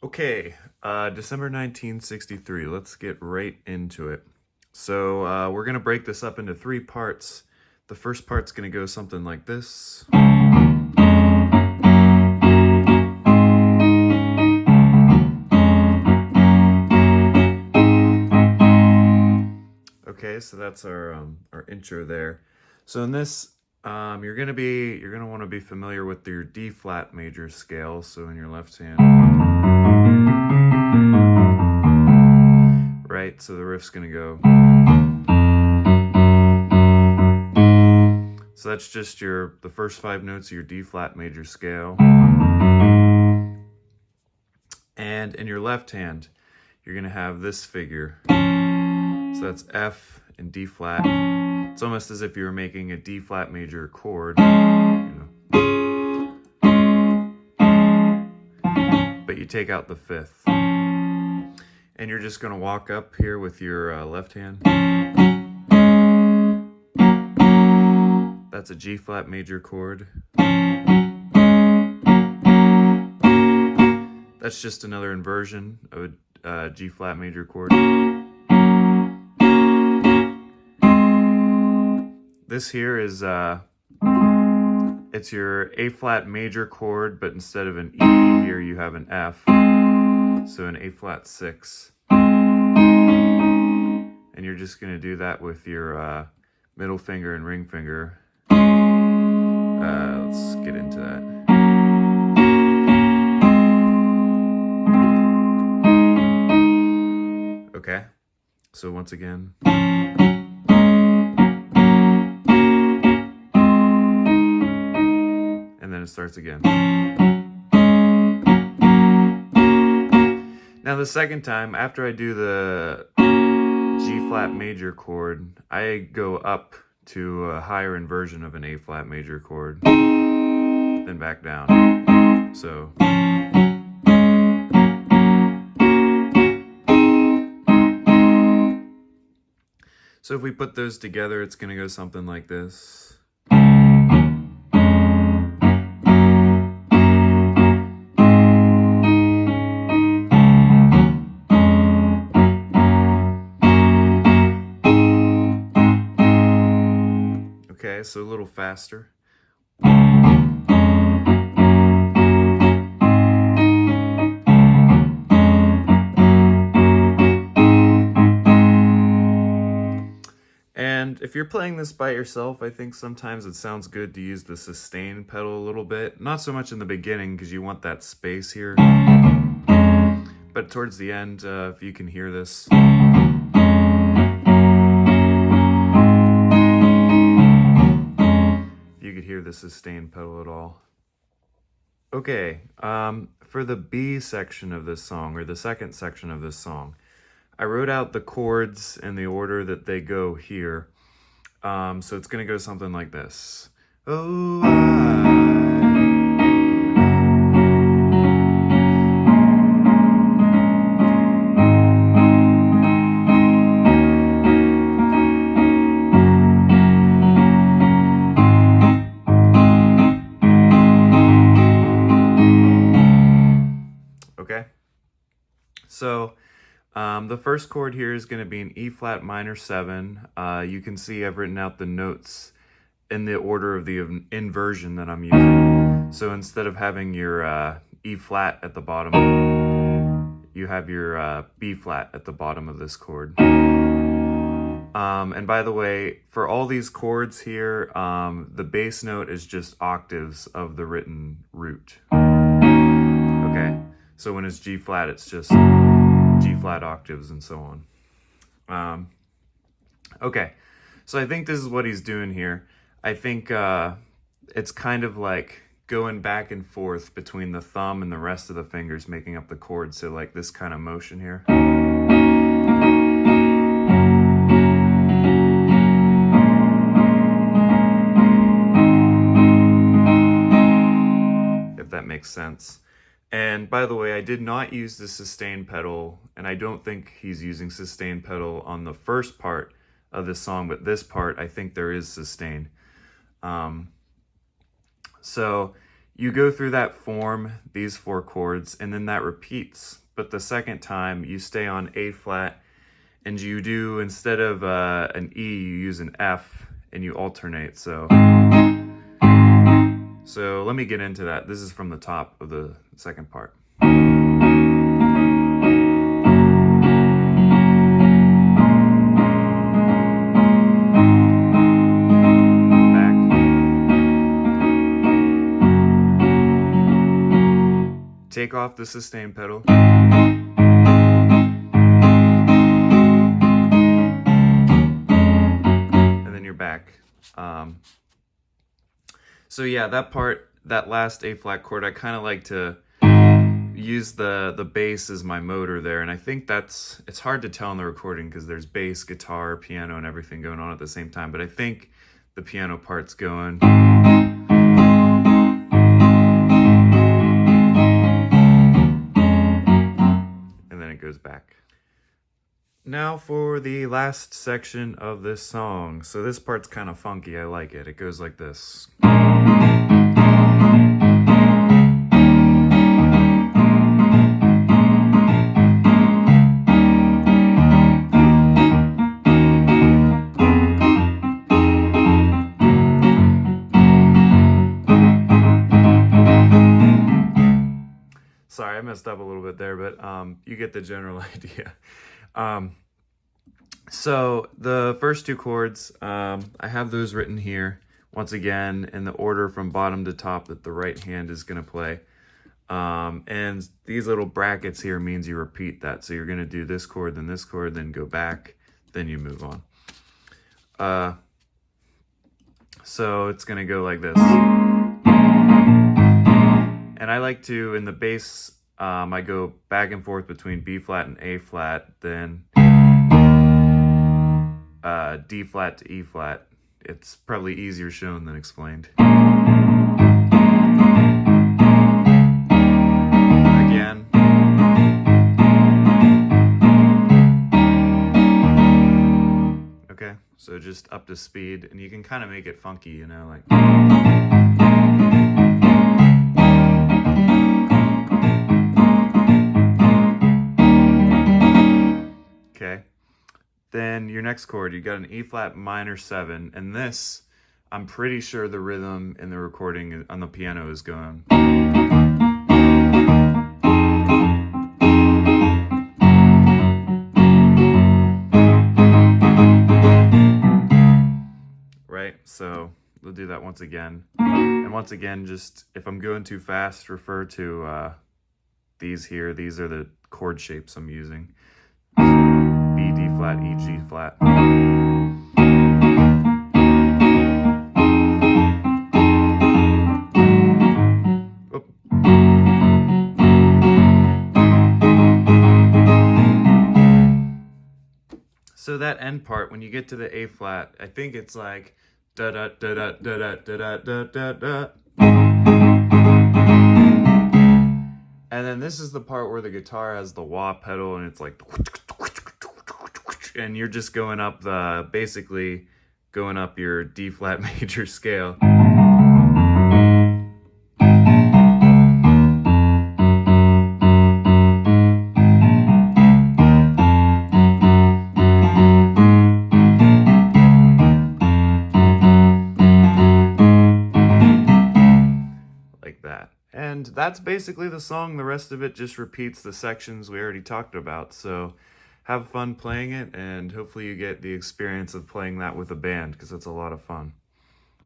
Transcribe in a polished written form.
Okay, December 1963. Let's get right into it. So we're going to break this up into three parts. The first part's going to go something like this. Okay, so that's our intro there. So in this, you're gonna want to be familiar with your D flat major scale. So in your left hand, right. So the riff's gonna go. So that's just the first 5 notes of your D flat major scale. And in your left hand, you're gonna have this figure. So that's F and D flat. It's almost as if you were making a D flat major chord, but you take out the 5th. And you're just gonna walk up here with your left hand. That's a G flat major chord. That's just another inversion of a G flat major chord. This here is it's your A flat major chord, but instead of an E here you have an F, so an A flat 6. And you're just gonna do that with your middle finger and ring finger. Let's get into that. Okay, so once again. And then it starts again. Now the second time, after I do the G flat major chord, I go up to a higher inversion of an A flat major chord, then back down. So if we put those together, it's going to go something like this. Okay, so a little faster. And if you're playing this by yourself, I think sometimes it sounds good to use the sustain pedal a little bit. Not so much in the beginning because you want that space here. But towards the end, if you can hear this. You could hear the sustain pedal at all. Okay, for the B section of this song, or the second section of this song, I wrote out the chords in the order that they go here. So it's going to go something like this. Oh, okay. So the first chord here is going to be an E flat minor 7. You can see I've written out the notes in the order of the inversion that I'm using. So instead of having your E flat at the bottom, you have your B flat at the bottom of this chord. And by the way, for all these chords here, the bass note is just octaves of the written root. Okay, so when it's G flat, it's just G flat octaves and so on. Okay, so I think this is what he's doing here. I think it's kind of like going back and forth between the thumb and the rest of the fingers making up the chord, so like this kind of motion here. If that makes sense. And by the way, I did not use the sustain pedal, and I don't think he's using sustain pedal on the first part of this song, but this part, I think there is sustain. So you go through that form, these 4 chords, and then that repeats. But the second time, you stay on A flat, and you do, instead of an E, you use an F, and you alternate. So let me get into that. This is from the top of the second part. Take off the sustain pedal. And then you're back. So yeah, that part, that last A flat chord, I kind of like to use the bass as my motor there. And I think it's hard to tell in the recording because there's bass, guitar, piano, and everything going on at the same time. But I think the piano part's going. Goes back. Now for the last section of this song. So this part's kind of funky. I like it. It goes like this. Sorry, I messed up a little bit there, but you get the general idea. So the first 2 chords, I have those written here, once again, in the order from bottom to top that the right hand is going to play. And these little brackets here means you repeat that. So you're going to do this chord, then go back, then you move on. So it's going to go like this. And I like to, in the bass, I go back and forth between B flat and A flat, then D flat to E flat. It's probably easier shown than explained. Again. Okay, so just up to speed, and you can kind of make it funky, you know, like... Then your next chord, you got an E flat minor 7, and this, I'm pretty sure the rhythm in the recording on the piano is going. Right, so we'll do that once again. And once again, just if I'm going too fast, refer to these here. These are the chord shapes I'm using. B, D flat, E, G flat. Oop. So that end part, when you get to the A flat, I think it's like da da da da da da da da da da. And then this is the part where the guitar has the wah pedal and it's like, and you're just going up basically going up your D flat major scale. And that's basically the song. The rest of it just repeats the sections we already talked about. So have fun playing it, and hopefully you get the experience of playing that with a band, because it's a lot of fun.